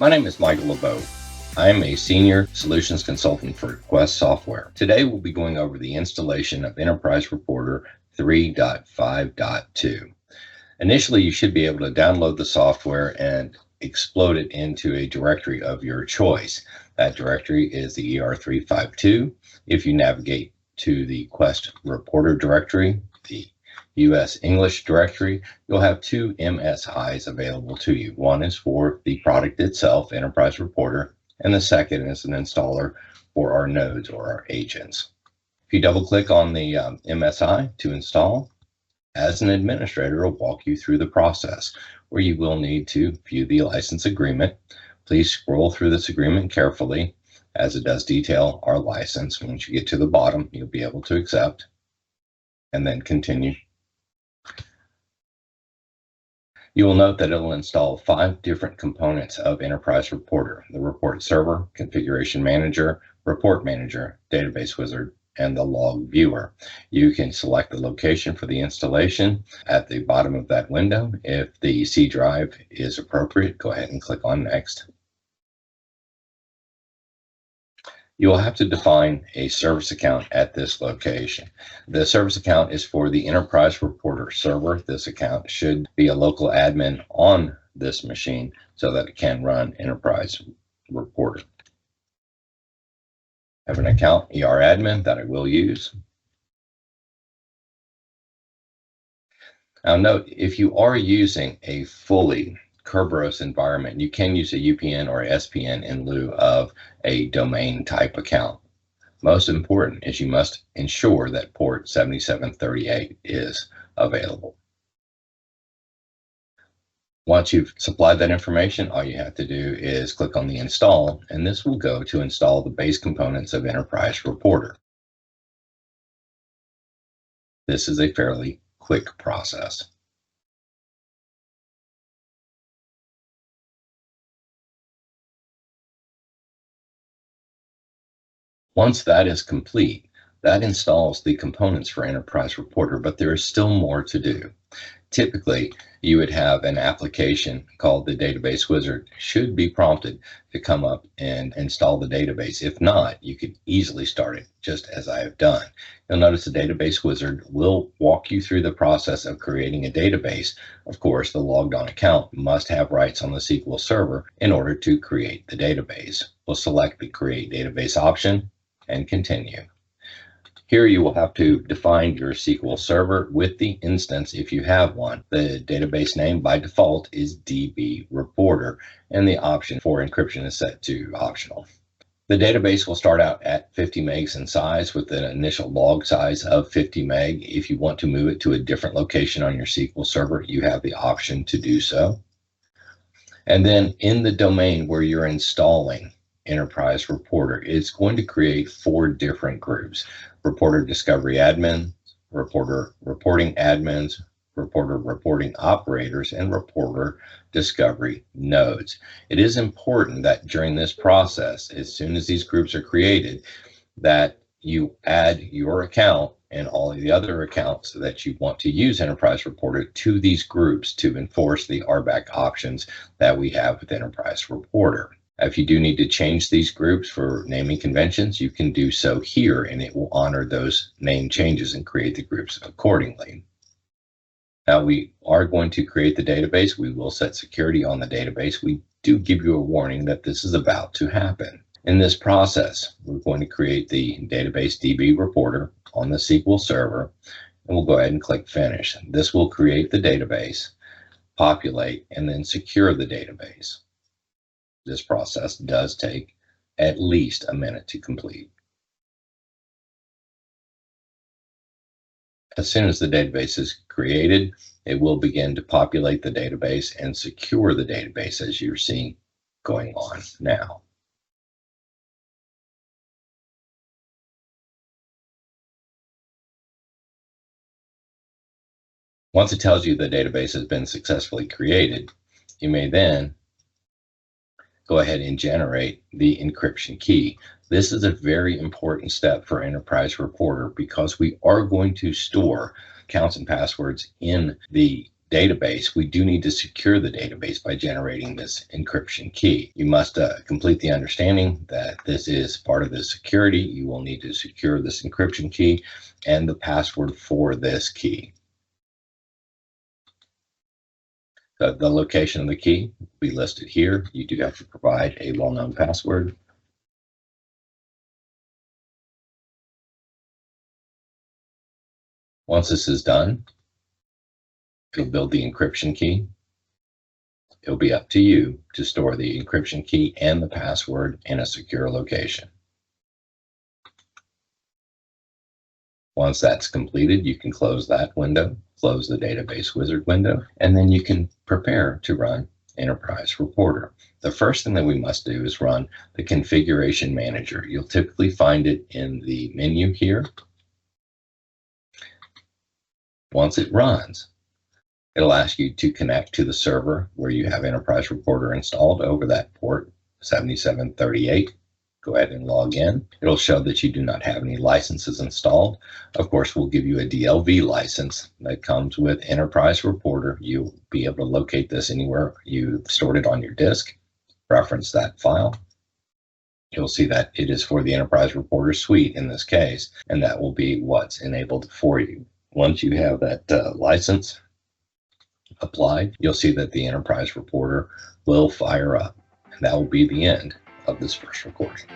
My name is Michael LeBeau. I am a Senior Solutions Consultant for Quest Software. Today we'll be going over the installation of Enterprise Reporter 3.5.2. Initially, you should be able to download the software and explode it into a directory of your choice. That directory is the ER352. If you navigate to the Quest Reporter directory, the US English directory, you'll have two MSIs available to you. One is for the product itself, Enterprise Reporter, and the second is an installer for our nodes or our agents. If you double click on the MSI to install, as an administrator, I'll walk you through the process where you will need to view the license agreement. Please scroll through this agreement carefully as it does detail our license. Once you get to the bottom, you'll be able to accept and then continue. You will note that it will install 5 different components of Enterprise Reporter: the Report Server, Configuration Manager, Report Manager, Database Wizard, and the Log Viewer. You can select the location for the installation at the bottom of that window. If the C drive is appropriate, go ahead and click on Next. You will have to define a service account at this location. The service account is for the Enterprise Reporter server. This account should be a local admin on this machine so that it can run Enterprise Reporter. I have an account ER-admin that I will use. Now note, if you are using a fully Kerberos environment, you can use a UPN or SPN in lieu of a domain type account. Most important is you must ensure that port 7738 is available. Once you've supplied that information, all you have to do is click on the install, and this will go to install the base components of Enterprise Reporter. This is a fairly quick process. Once that is complete, that installs the components for Enterprise Reporter, but there is still more to do. Typically, you would have an application called the Database Wizard should be prompted to come up and install the database. If not, you could easily start it just as I have done. You'll notice the Database Wizard will walk you through the process of creating a database. Of course, the logged on account must have rights on the SQL Server in order to create the database. We'll select the Create Database option and continue. Here you will have to define your SQL Server with the instance if you have one. The database name by default is DB Reporter, and the option for encryption is set to optional. The database will start out at 50 megs in size with an initial log size of 50 meg. If you want to move it to a different location on your SQL Server, you have the option to do so. And then in the domain where you're installing Enterprise Reporter, it's going to create 4 different groups: Reporter Discovery Admin, Reporter Reporting Admins, Reporter Reporting Operators, and Reporter Discovery Nodes. It is important that during this process, as soon as these groups are created, that you add your account and all of the other accounts that you want to use Enterprise Reporter to these groups to enforce the RBAC options that we have with Enterprise Reporter. If you do need to change these groups for naming conventions, you can do so here, and it will honor those name changes and create the groups accordingly. Now, we are going to create the database. We will set security on the database. We do give you a warning that this is about to happen. In this process, we're going to create the database DB Reporter on the SQL Server, and we'll go ahead and click Finish. This will create the database, populate, and then secure the database. This process does take at least a minute to complete. As soon as the database is created, it will begin to populate the database and secure the database as you're seeing going on now. Once it tells you the database has been successfully created, you may then go ahead and generate the encryption key. This is a very important step for Enterprise Reporter because we are going to store accounts and passwords in the database, we do need to secure the database by generating this encryption key. You must complete the understanding that this is part of the security. You will need to secure this encryption key and the password for this key. The location of the key will be listed here. You do have to provide a well-known password. Once this is done, you'll build the encryption key. It'll be up to you to store the encryption key and the password in a secure location. Once that's completed, you can close that window, close the database wizard window, and then you can prepare to run Enterprise Reporter. The first thing that we must do is run the configuration manager. You'll typically find it in the menu here. Once it runs, it'll ask you to connect to the server where you have Enterprise Reporter installed over that port 7738. Go ahead and log in. It'll show that you do not have any licenses installed. Of course, we'll give you a DLV license that comes with Enterprise Reporter. You'll be able to locate this anywhere you've stored it on your disk. Reference that file. You'll see that it is for the Enterprise Reporter suite in this case, and that will be what's enabled for you. Once you have that license applied, you'll see that the Enterprise Reporter will fire up, and that will be the end of this first recording.